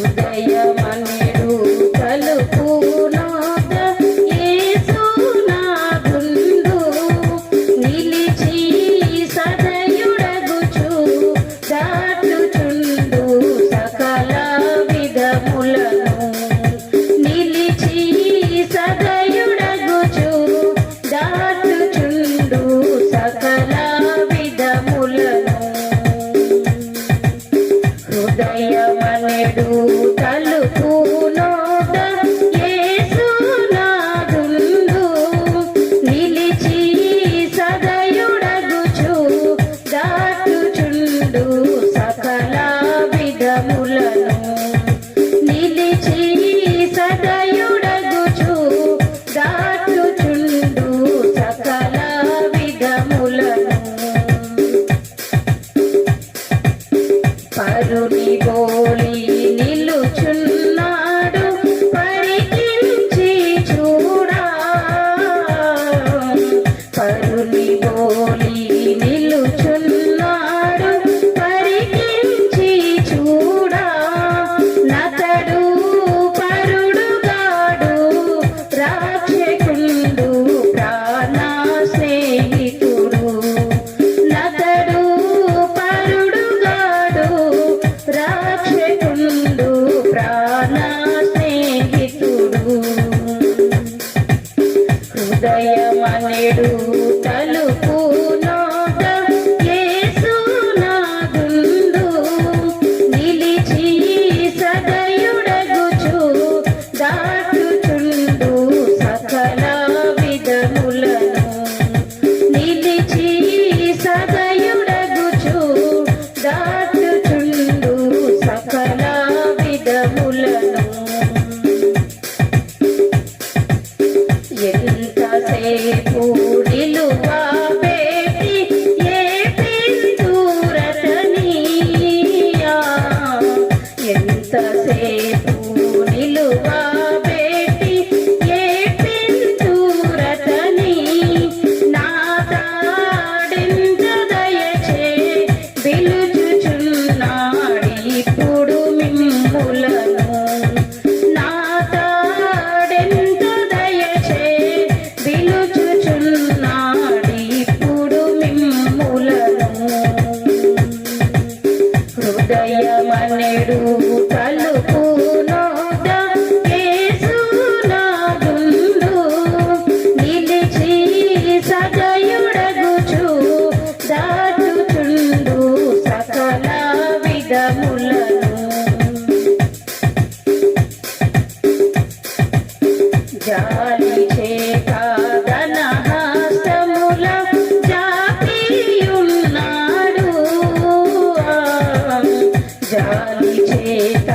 హృదయమనెడు తలుపునొద్ద యేసు నాదుండు నిలిచి సదయుడగుచు దాటుచుండు సకల విధములను నిలిచి సదయుడగుచు దాటుచుండు సకల విధములను హృదయమనెడు తలుపునొద్ద యేసు నాదుండు నిలిచి సదయుడగుచు దాటుచుండు సకల విధములను నిలిచి సదయుడగుచు దాటుచుండు సకల విధములను పరుని బోలి నిలుచున్నాడు పరికించి చూడా పరుని బోలి నిలుచున్నాడు పరికించి చూడా నతడు పరుడుగాడు రాక్షకుండు ప్రాణ స్నేహితుడు నతడు పరుడుగాడు రాక్షకుండు ప్రాణ స్నేహితుడు హృదయమనెడు తలుపునొద్ద యేసు నాదుండు నిలిచి సదయుడగుచు దాటుచుండు సకల విధములను నిలిచి సదయుడగుచు దాటుచుండు సకల విధములను ఎంతసేపు నిలువబెట్టి ఏ పింతురతనీయా ఎంతసేపు నిలువబెట్టి ఏ పింతురతనీ నా తాడెంత దయచే పిలుచుచున్నాడిప్పుడు మిమ్ములను నా తాడెంత దయచే పిలుచుచున్నాడిప్పుడు మిమ్ములను హృదయమనెడు తలుపునొద్ద యేసు నాదుండు నిలిచి సదయుడగుచు దాటుచుండు సకల విధములను జాలి చేత ధన హస్తముల జాపియున్నాడు జాలి చేత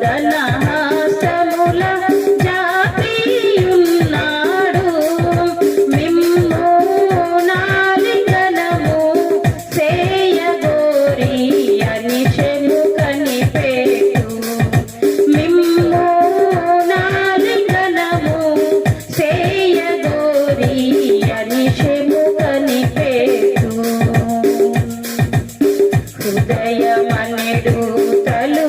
ధన హస్తముల జాపియున్నాడు మిమ్ము నాలింగనము సేయగోరి అనిశము కనిపెట్టు మిమ్ము నాలింగనము సేయగోరి అనిశము కనిపెట్టు హృదయమనెడు తలు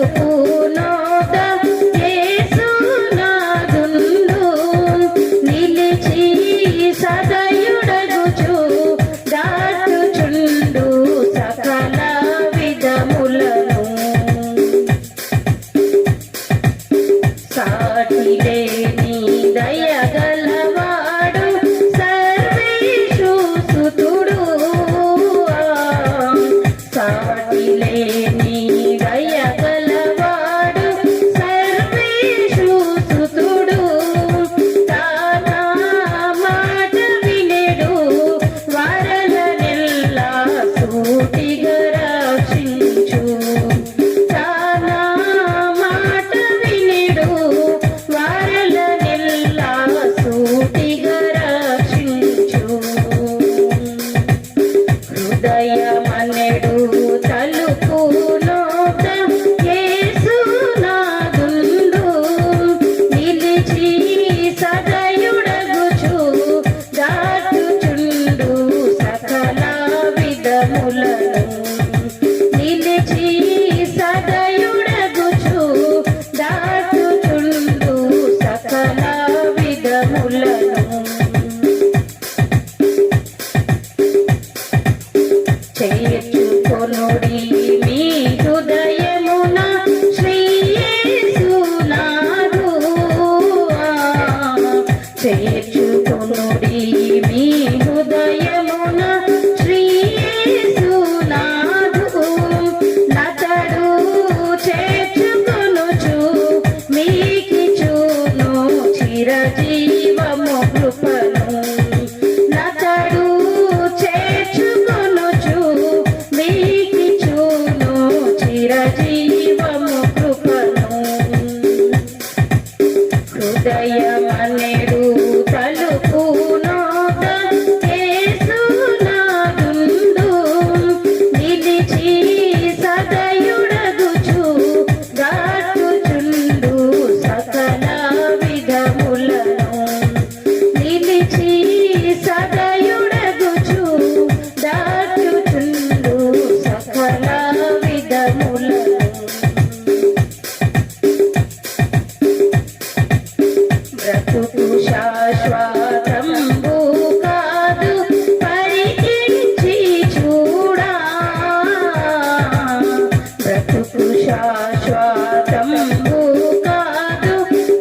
శాశ్వతంబు కాదు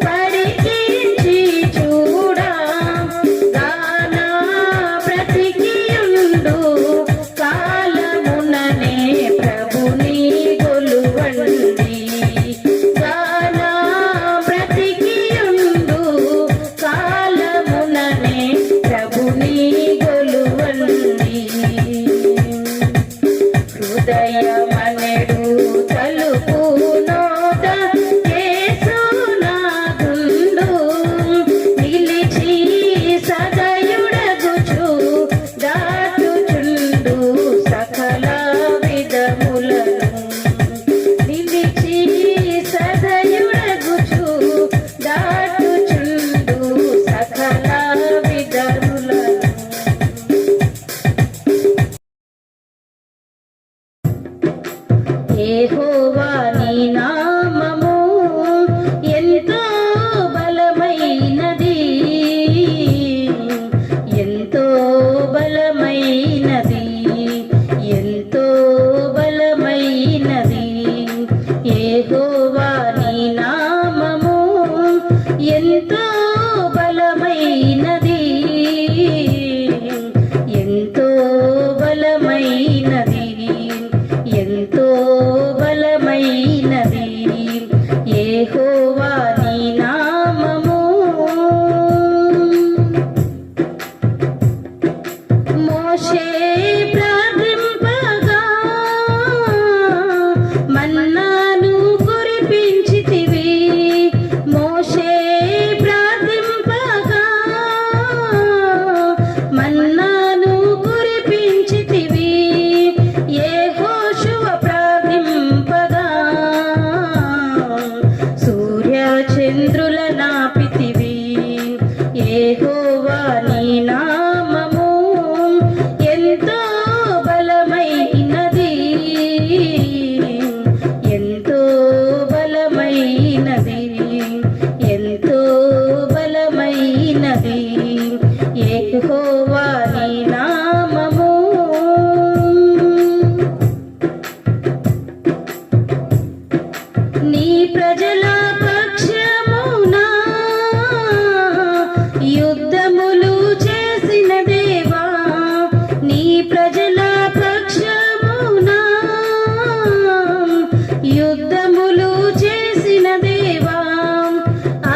పరికించి చూడా గాన బ్రతికియుండు కాలముననే ప్రభుని గొలువండి గాన బ్రతికియుండు కాలముననే ప్రభుని గొలువండి హృదయమనెడు తలుపు నోట యేసునాథుండు నిలిచి సదయుడగుచు దాటుచుండు సకల విధములను నిలిచి సదయుడగుచు దాటుచుండు సకల విధములను యెహోవా నీ నామము ఎంతో బలమైనది, ఎంతో బలమైనది, ఎంతో బలమైనది. యెహోవా నీ నామము ఎంతో బలమైనది, ఎంతో బలమైనది, ఎంతో బలమైనది. యెహోవా నీ నామము మోషే ప్రార్థింపగా మన్నాను కురిపించితివి, మోషే ప్రార్థింపగా మన్నాను కురిపించితివి. యెహోషువ ప్రార్థింపగా సూర్య చంద్రుల నాపితివి. యెహోవా నీ నామము ఎంతో బలమైనది, ఎంతో బలమైనది, ఎంతో బలమైనది. యెహోవా నీ నామము నీ ప్రజల పక్షమున యుద్ధములు చేసిన దేవా, నీ ప్రజల పక్షమున యుద్ధములు చేసిన దేవా,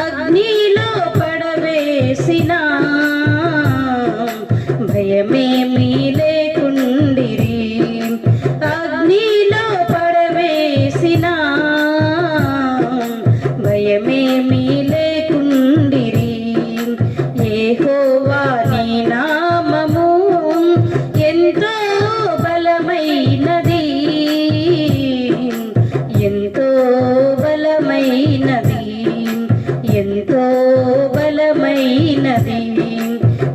అగ్నిలో పడవేసిన భయమేమీ లేకుండిరి, అగ్నిలో పడవేసిన భయమేమీ లేకుండిరి. యెహోవా నీ నామము ఎంతో బలమైనది, ఎంతో బలమైనది, ఎంతో బలమైనది.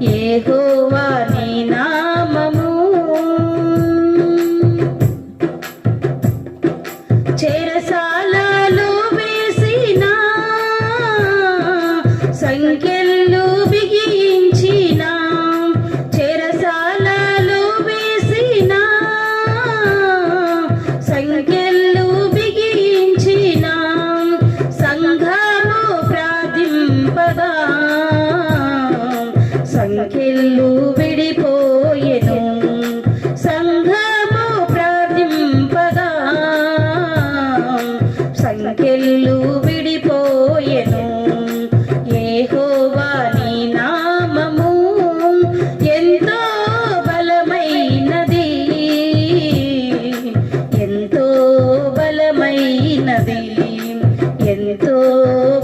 యెహోవా నీ నామము చెరసాలలో వేసిన సంఖ్యలు బిగించిన, చెరసాలలో వేసిన సంఖ్యలు బిగించిన, సంఘము ప్రార్థింపగా సంఖ్యలు విడిపోయెను, సంఘము ప్రార్థింపగా సంఖ్యలు విడిపోయెను. యెహోవా నీ నామము ఎంతో బలమైనది, ఎంతో బలమైనది, ఎంతో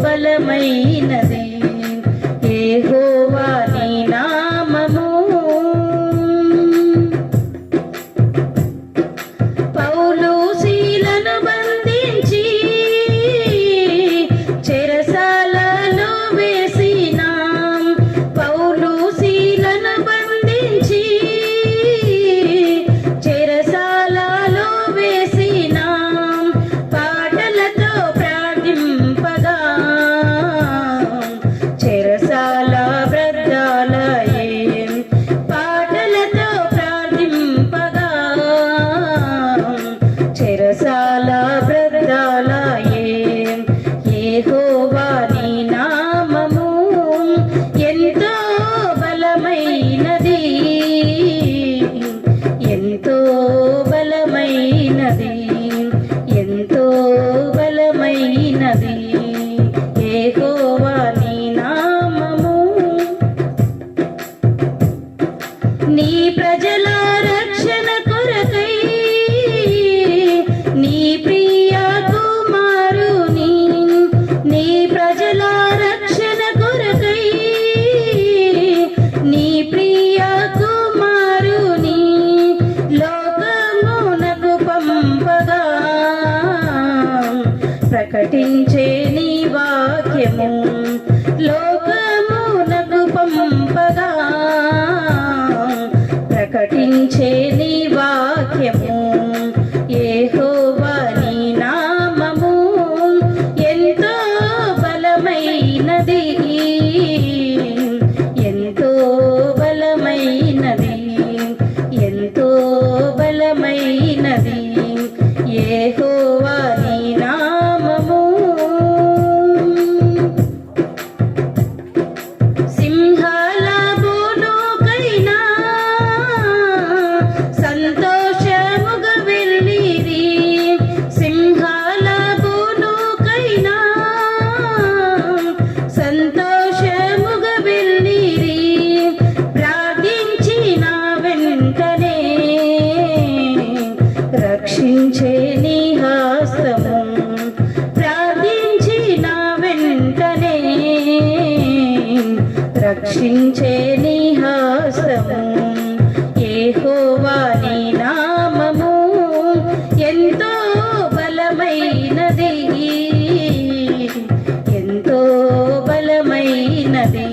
బలమైనది. యెహోవా నీ నామము పౌలు శీలను బంధించి చెరసాలలో వేసిన, పౌలు శీలను బంధించి చెరసాలలో వేసిన, పాటలతో ప్రార్థింపగా ప్రకటించే నీ వాక్యము లోకమునకు పంపగా ప్రకటించే నీ వాక్యము యెహోవా నీ నామము ఎంతో బలమైనది ఎంతో బలమైనది ఎంతో బలమైనది యెహోవా నీ నామము సింహాల బోనుకైనా సంతోషముగా వెళ్ళిరి సింహాల బోనుకైనా సంతోషముగా వెళ్ళిరి ప్రార్థించిన వెంటనే రక్షించే నీ హస్తము ప్రార్థించిన వెంటనే రక్షించే నీ హస్తము యెహోవా నీ నామము ఎంతో బలమైనది ఎంతో బలమైనది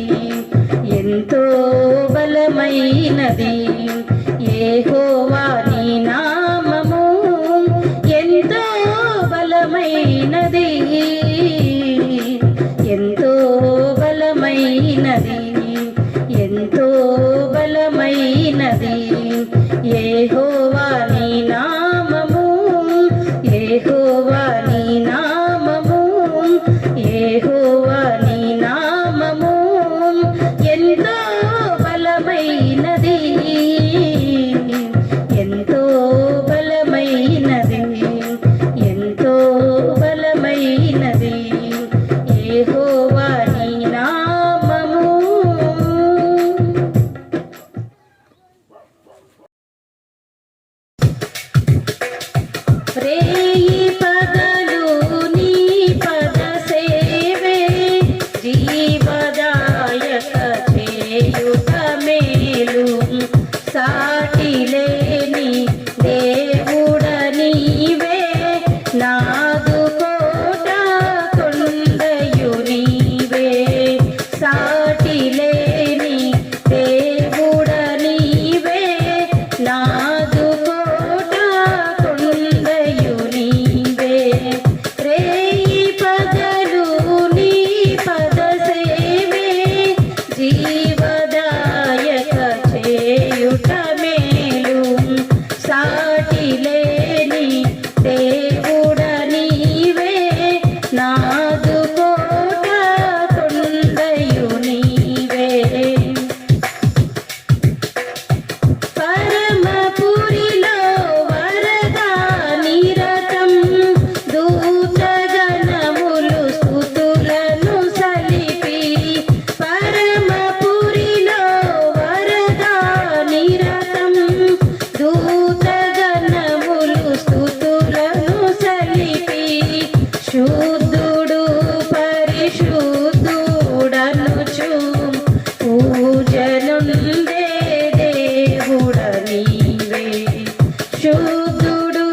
ఎంతో బలమైనది యెహోవా నీ నామము ఎంతో బలమైనది ఎంతో బలమైనది ఎంతో బలమైనది యెహోవా నీ నామము యెహోవా నీ నామము యెహోవా నీ నామము ఎంతో బలమైనది ఎంతో బలమైనది ఎంతో బలమైనది యెహోవా నీ నామము రేయి పగలు నీ పద సేవే జీవదాయక చేయుట మేలు సాటి లేని దేవుడ నీవే నాదు కోట కొండయు నీవే సాటి లేని దేవుడ నీవే నాదు కోట కొండయు నీవే రేయి పగలు నీ పద సేవే జీవదాయక చేయుట మేలు సాటి లేని దేవుడ నీవే నాదు కోట కొండయు నీవే పరమపురిలో వరదా నిరతం దూతగణములు స్తుతులను సలిపి పరమపురిలో వరదా నిరతం దూతగణములు స్తుతులను సలిపి శుద్ధుడు పరిశుద్ధుడనుచు పూజలుందే దేవుడ నీవే శుద్ధుడు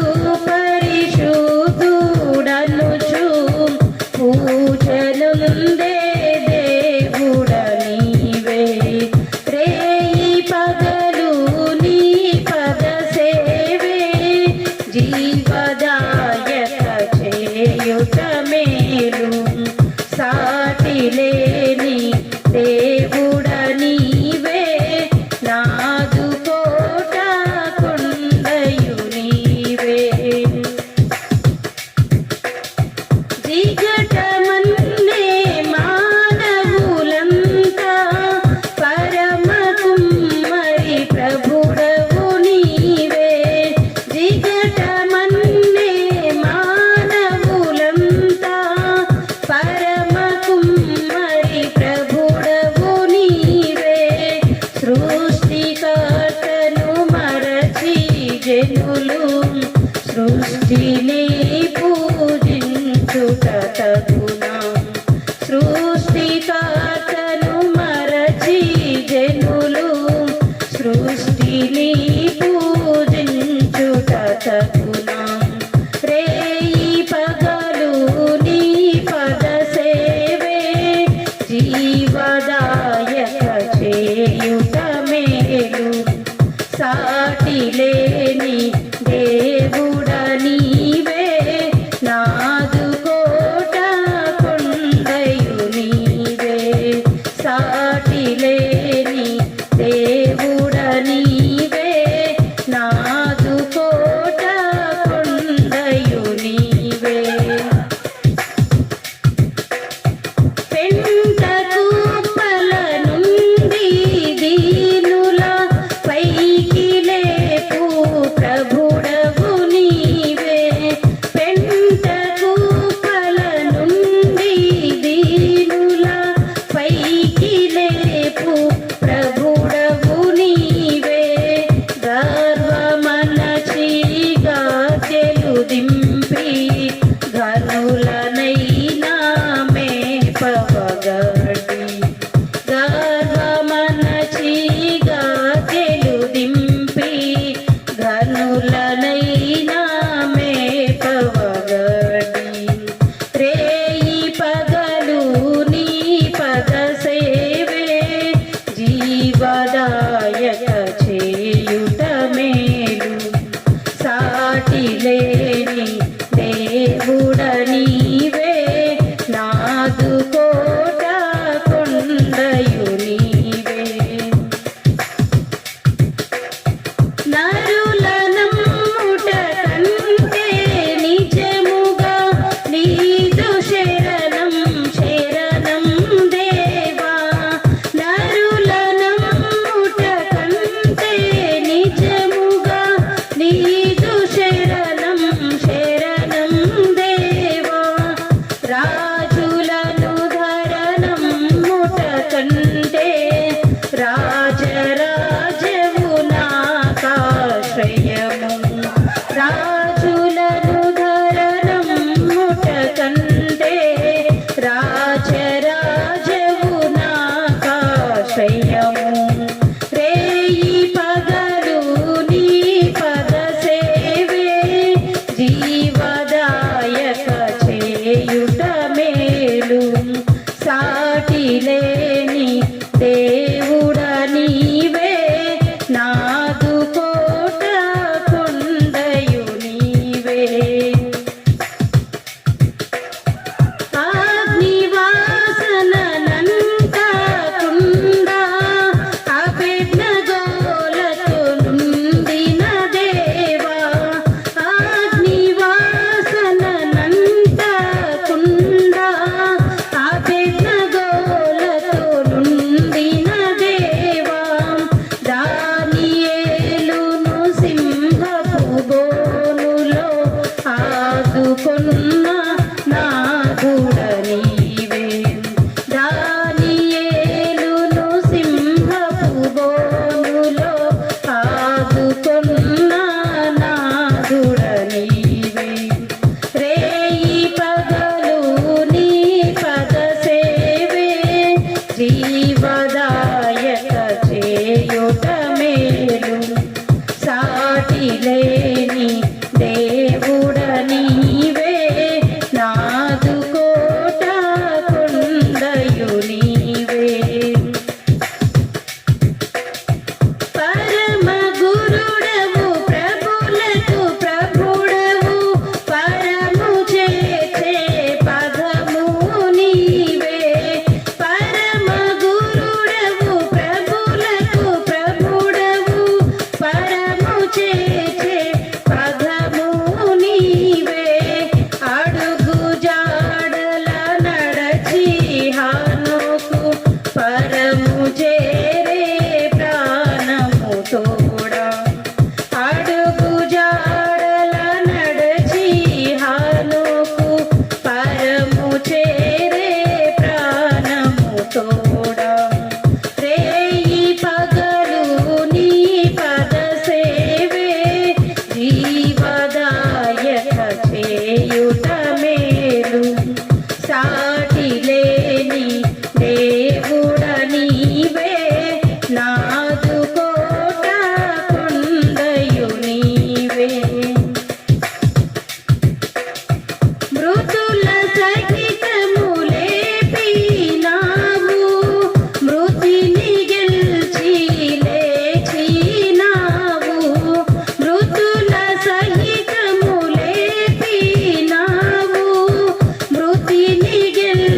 పరిశుద్ధుడనుచు పూజలుందే దేవుడ నీవే రేయి పగలు నీ పద సేవే జీవదాయక చేయుట మేలు సాటి లేని దేవుడ నీవే నాదు కోట కొండయు నీవే జిగటమన్నే మానవులంతా పరమ కుమ్మరి ప్రభుడవు నీవే జిగటమన్నే మానవులంతా పరమ కుమ్మరి ప్రభుడవు నీవే సృష్టికర్తను మరచి జనులు సృష్టిని పూజించుట తగునా సృష్టికర్తను మరచి జనులు సృష్టిని పూజించుట తగునా రేయి పగలు రేయి పగలు నీ పద సేవే జీవదాయక చేయుట మేలు సాటి లేని దేవుడ నీవే నాదు కోట కొండయు నీవే నరుల నమ్ముట కంటే నిజముగా నీదు శరణం శరణం దేవా నరుల నమ్ముట కంటే నిజముగా నీదు శరణం శరణం దేవా రాజులను ధరణమ్ముట కంటే రాజరాజవు నాకాశ్రయము రాజులను ధరణమ్ముట కంటే రాజరాజవు నాకాశ్రయము రేయి పగలు నీ పద సేవే జీవదాయక చేయుట మేలు సాటి లేని దేవుడ నీవే నాదు కోట కొండయు నీవే అగ్నివాసన నంతకుండా అభిజ్ఞగోలతో నుండిన దేవా అగ్నివాసన నంతకుండా అభిజ్ఞగోలతో నుండిన దేవా దానియేలును సింహపు బోనులో ఆదుకొన్న నాథుడ నీవే దానియేలును సింహపు బోనులో ఆదుకొన్న నాథుడ నీవే రేయి పగలు నీ పద సేవే జీవదాయక చేయుట మేలు సాటి లేని దేవుడ నీవే నాదు కోట కొండయు నీవే పరమ గురుడవు ప్రభులకు ప్రభుడవు పరము చేసే పదము నీవే పరమ గురుడవు ప్రభులకు ప్రభుడవు పరము చేసే పదము నీవే అడుగు జాడల నడచి హానుకు పరము చేరే ప్రాణము తోడా అడుగు జాడల నడచి హానుకు పరము చేరే ప్రాణము తోడా రేయి పగలు నీ పద సేవే జీవదాయక చేయుట మేలు సాటి లేని దేవుడ నీవే నాదు కోట కొండయు నీవే మృతుల సహితము లేపినావు మృతిని గెల్చి లేచినావు మృతుల సహితము లేపినావు మృతిని గెల్చి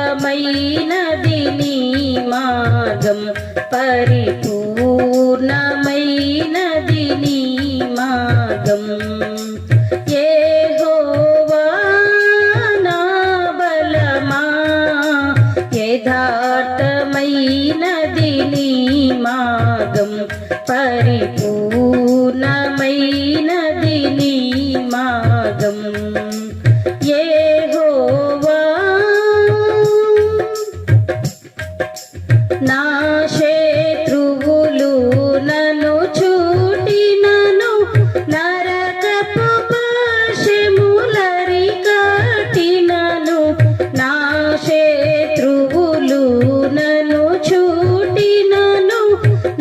యథార్థమైనది నీ మార్గం పరిపూర్ణమైనది నీ మార్గం యెహోవా నా బలమా యథార్థమైనది నీ మార్గం పరిపూర్ణమైనది నీ మార్గం యెహోవా నా శత్రువులు నన్ను చూటినను నరకపు పాశములరి కట్టినను నా శత్రువులు నన్ను చూటినను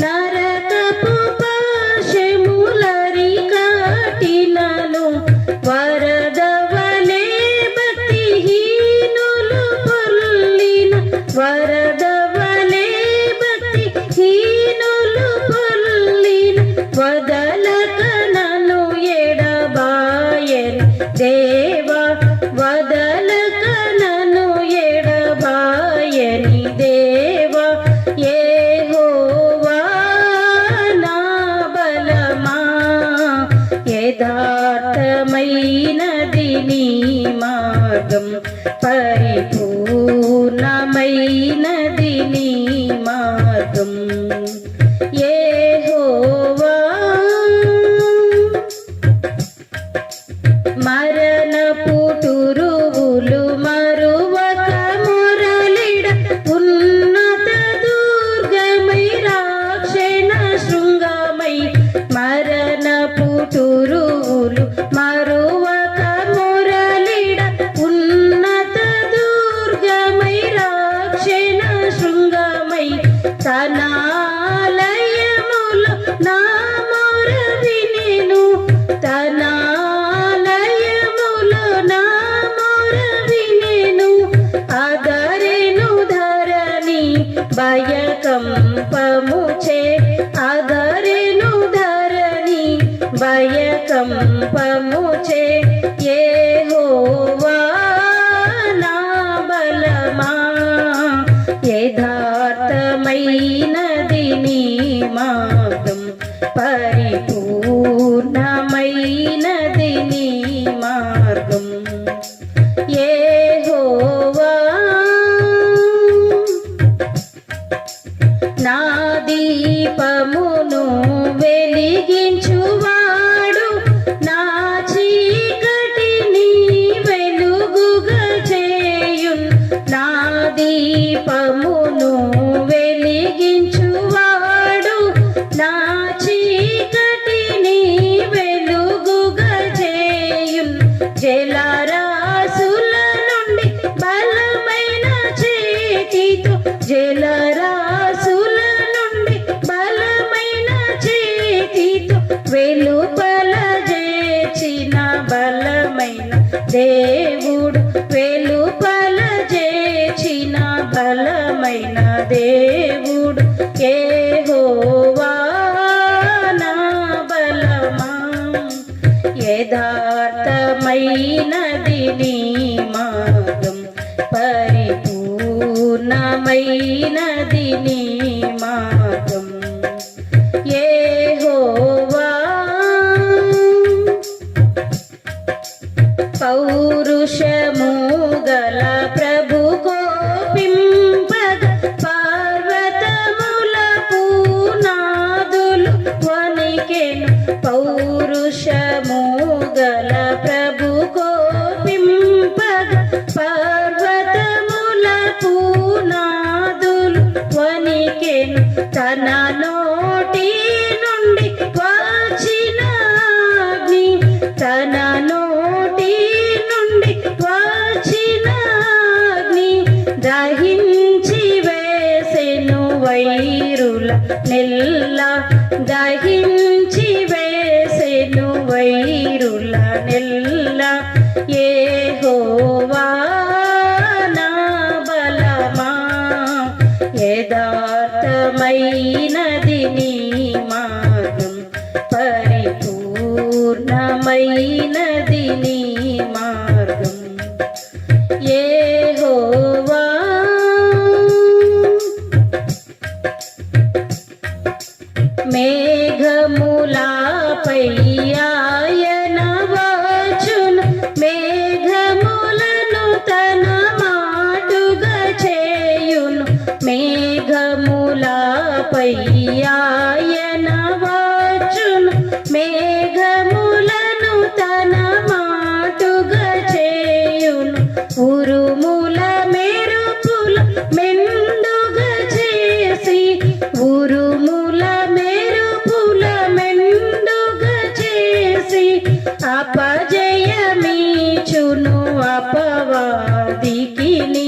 నరకపు పాశములరి కట్టినను వరదవలే భక్తిహీనులు పొల్లిన వరదవలే భక్తిహీనులు పొల్లిన వదలక నన్ను ఎడబాయని దేవా వదలక నన్ను ఎడబాయని దేవా యెహోవా నా బలమా యథార్థమైనది నీ మార్గం పరిపూర్ణమైనది నీ మార్గం యెహోవా మరణపు తురువులు మరువక మురళిడ ఉన్నత దుర్గమై రాక్షణ శృంగమై మరణపు తురువులు మరువక మురళిడ ఉన్నత దుర్గమై రాక్షణ శృంగమై తనాలయములు నా మొర వినెను తనాలయములు నా మొర వినెను అదరెను ధరణి భయకంపముచే అదరెను ధరణి భయకంపముచే యెహోవా నా బలమా యథార్థమైనది నీ మార్గం పరిపూర్ణమైనది నీ మార్గం యెహోవా నా దీపమును వెలిగించువాడు నా చీకటిని వెలుగుగా చేయున్ నా దీపమును వెలిగించువాడు నా చీకటిని వెలుగుగా చేయున్ జలరాశుల నుండి బలమైన చేతితో జలరాశుల నుండి బలమైన చేతితో వెలుపల చేసిన బలమైన దేవుడు వెలుపల చేసిన బలమైన దేవుడు యెహోవా నా బలమా యథార్థమైనది నీ మార్గం పరిపూర్ణమైనది నీ మార్గం యెహోవా పౌరుషము గల ప్రభు కోపింపగ పర్వతముల పూనాదులు వణికెను పౌరుషము గల ప్రభు కోపింపగ పర్వతముల పూనాదులు వణికెను తన నోటి నుండి వచ్చిన అగ్ని తన నోటి నుండి వచ్చిన అగ్ని దహించి వేసెను వైరుల నెల్ల దహించి వేసెను వైరుల నెల్ల యెహోవా నా బలమా యథార్థమైనది నీ మార్గం పరిపూర్ణమైనది నీ మార్గం యెహోవా తన మాటుగా చేయును మేఘములపై ఆయన వచ్చును మేఘములను తన మాటుగా చేయును ఉరుముల మెరుపుల మెండుగా చేసి ఉరుముల మెరుపుల మెండుగా చేసి అపజయమీచును అపవాదికిని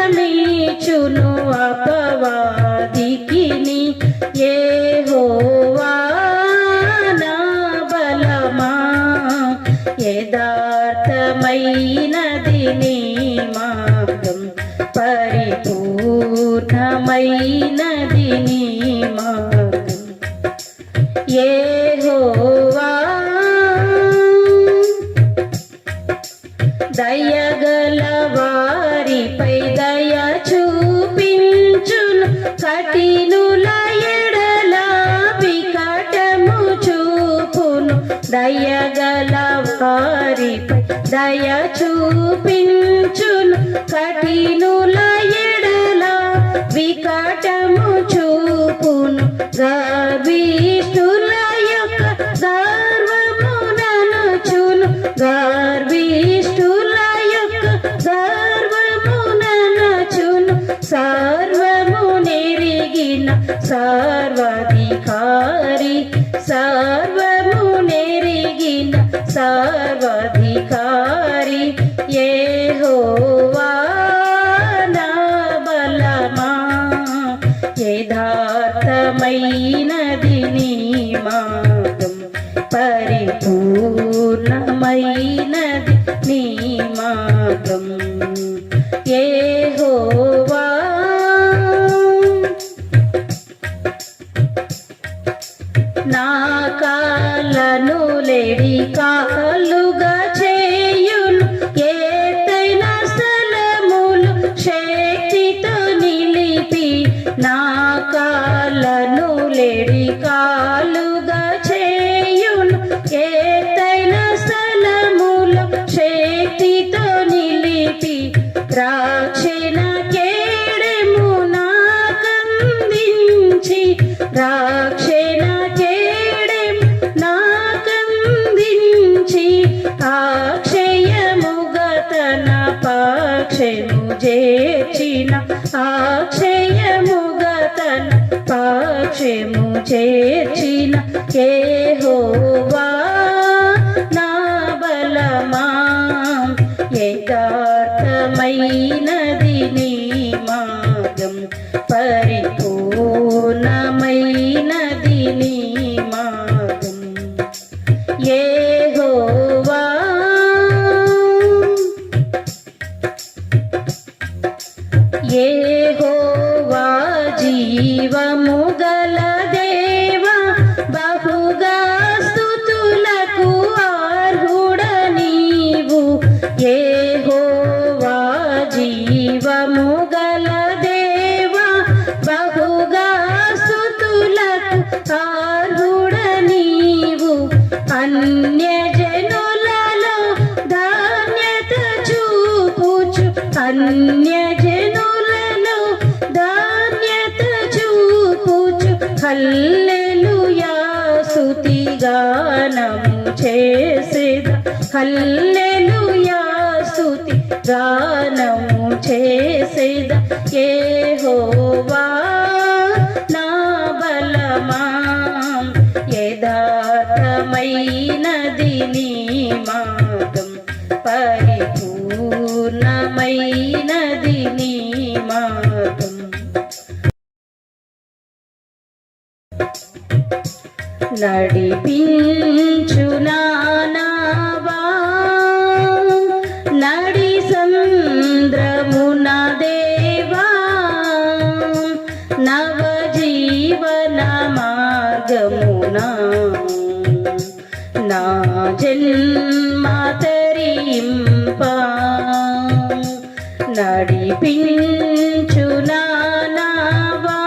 అపజయమీచును అపవాదికిని యెహోవా నా బలమా యథార్థమైనది నీ మార్గం పరిపూర్ణమైనది నీ మార్గం యెహోవా దయగల వారిపై దయ చూపించును కఠినుల ఎడల వికటము చూపును దయగల వారిపై దయ చూపించును కఠినుల ఎడల వికటము చూపును గర్విష్ఠుల యొక్క గర్వముననుచును గర్విష్ఠుల యొక్క గర్వముననుచును సర్వము నెరిగిన సర్వాధికారి సర్వము నెరిగిన సర్వాధికారి యెహోవా నా బలమా యథార్థమైనది నీ మార్గం పరిపూర్ణమైనది నీ మార్గం యెహోవా నా కాళ్ళను లేడి కాళ్ళుగా చేయును ఎత్తైన స్థలములు శక్తితో నిలిపి నా కాళ్ళను లేడి కాళ్ళుగా చేయును ఎత్తైన స్థలములు శక్తితో నిలిపి రాక్షణ కేడెము నాకందించి రాక్షణ కేడెము నాకందించి అక్షయముగా తన పక్షము చేర్చిన అక్షయముగా తన పక్షము చేర్చిన యెహోవా నా బలమా యథార్థమైనది నీ మార్గం పరిపూర్ణమైనది నీ మార్గం యెహోవా యెహోవా జీవము గల దేవా బహుగా స్తుతులకు అర్హుడ నీవు యెహోవా జీవము గల దేవా బహుగా స్తుతులకు అర్హుడ నీవు అన్యజనులలో ధాన్యత చూపుచు అన్యజనులలో ధాన్యత చూపుచు హల్లెలూయా స్తుతిగానము చేసేద హల్లెలూయా స్తుతిగానము చేసేద యెహోవా నా బలమా యథార్థమైనది నీ మార్గం పరిపూర్ణమైనది నీ మార్గం నడిపించు నావా నడి సంద్రమున దేవా నవ జీవన మార్గమున నా జన్మ తరింప నడిపించు నావా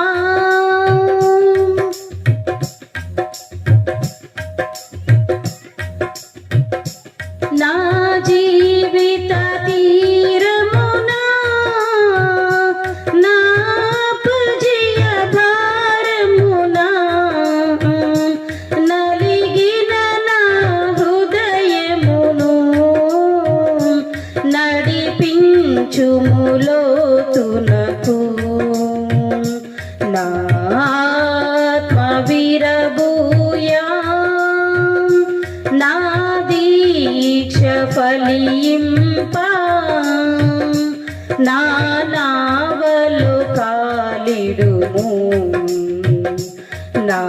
నా జీవిత నడిపించుములోతునకు నా ఆత్మ విరబూయా నా దీక్ష ఫలింప నా నావలు కాలిడుము నా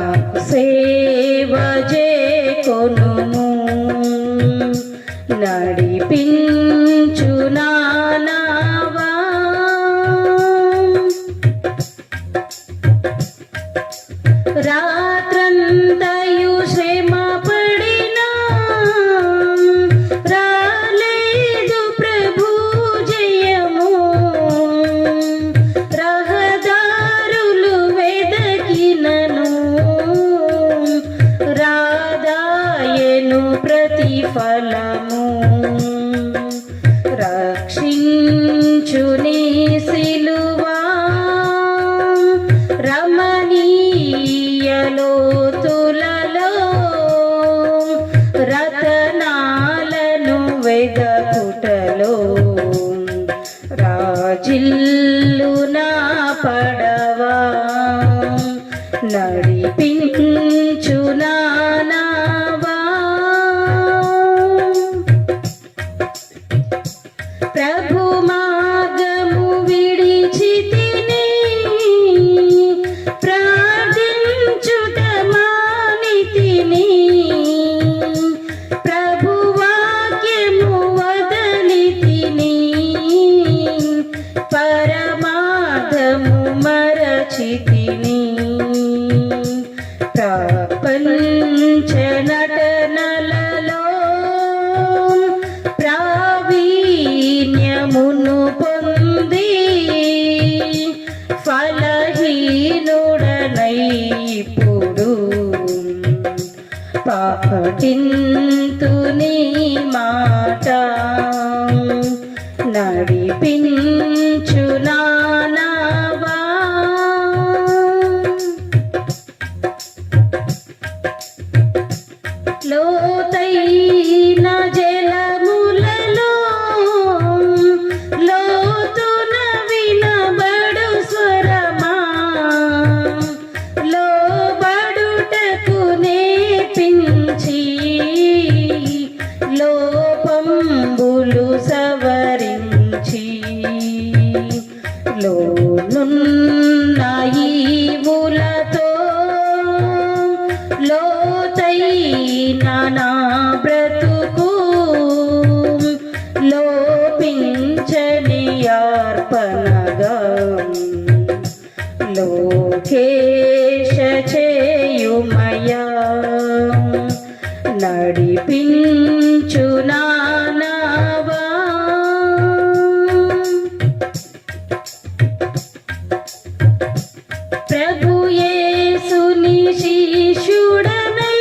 సేవ చేకొనుము నడిపించు నా నావా రాత్రంతయు శ్రమ పడినా రాలేదు ప్రభు జయము రహదారులు వెదకినను రాదాయను ప్రతిఫలము రక్షించు నీ సిలువా రమణీయలోతులలో రతనాలను వెదకుటలో రాజిల్లు నా పడవా నడిపించు నా నావా ప్రభు మార్గము విడిచితిని ప్రార్థించుట మానితిని ప్రభు వాక్యము వదలితిని పరమార్థము మరచితిని ప్రపంచ నటనలలో ప్రావీణ్యమును పొంది ఫలహీనుడనై ఇప్పుడు పాటింతు నీ మాట నడిపించు నా నావా లోతైన జలములలో లోతున వినబడు స్వరమా లోబడుటకు నేర్పించి లోపంబులు సవరించి లోనున్న ఈవులతో లోతైన నా బ్రతుకు లోపించని అర్పణగా లోకేశ చేయుమయా నడిపించు నా నావా ప్రభు యేసుని శిష్యుడనై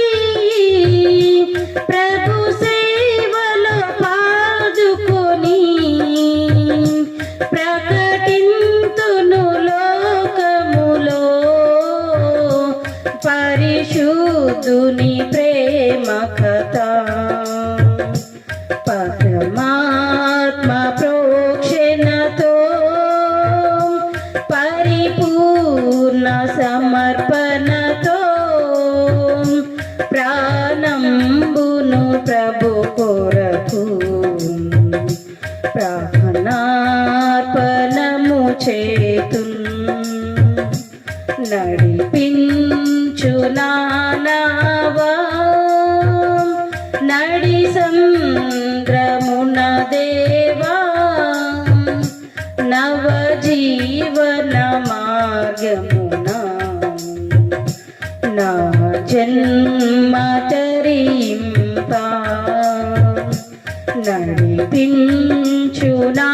ప్రభు సేవలో పాదుకొని ప్రకటింతును లోకములో పరిశుద్ధుని ప్రేమ కథ పరమాత్మ ప్రోక్షణతో పరిపూర్ణ సమర్పణతో ప్రాణంబును ప్రభు కొరకు ప్రాణార్పణము చేతున్ నడిపించు నా నావా నడి సంద్రమున దేవా నవ జీవన మార్గమున నా జన్మ తరింప నడిపించు నా